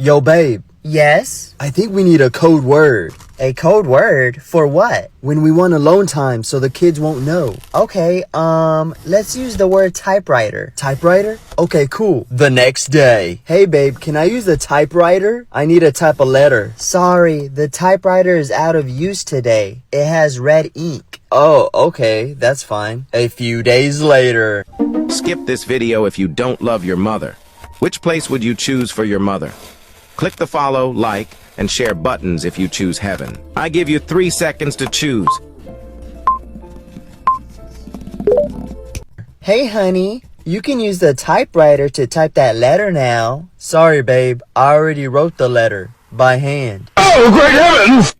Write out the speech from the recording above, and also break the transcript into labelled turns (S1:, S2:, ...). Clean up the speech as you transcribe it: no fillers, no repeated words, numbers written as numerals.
S1: Yo, babe,
S2: Yes?
S1: I think we need a code word.
S2: A code word? For what?
S1: When we want alone time so the kids won't know.
S2: Okay, let's use the word typewriter.
S1: Typewriter? Okay, cool. The next day. Hey, babe, can I use the typewriter? I need to type a letter.
S2: Sorry, the typewriter is out of use today. It has red ink.
S1: Oh, okay, that's fine. A few days later.
S3: Skip this video if you don't love your mother. Which place would you choose for your mother? Click the follow, like, and share buttons if you choose heaven. I give you 3 seconds to choose.
S2: Hey, honey, you can use the typewriter to type that letter now.
S1: Sorry, babe, I already wrote the letter by hand.
S3: Oh, great heavens!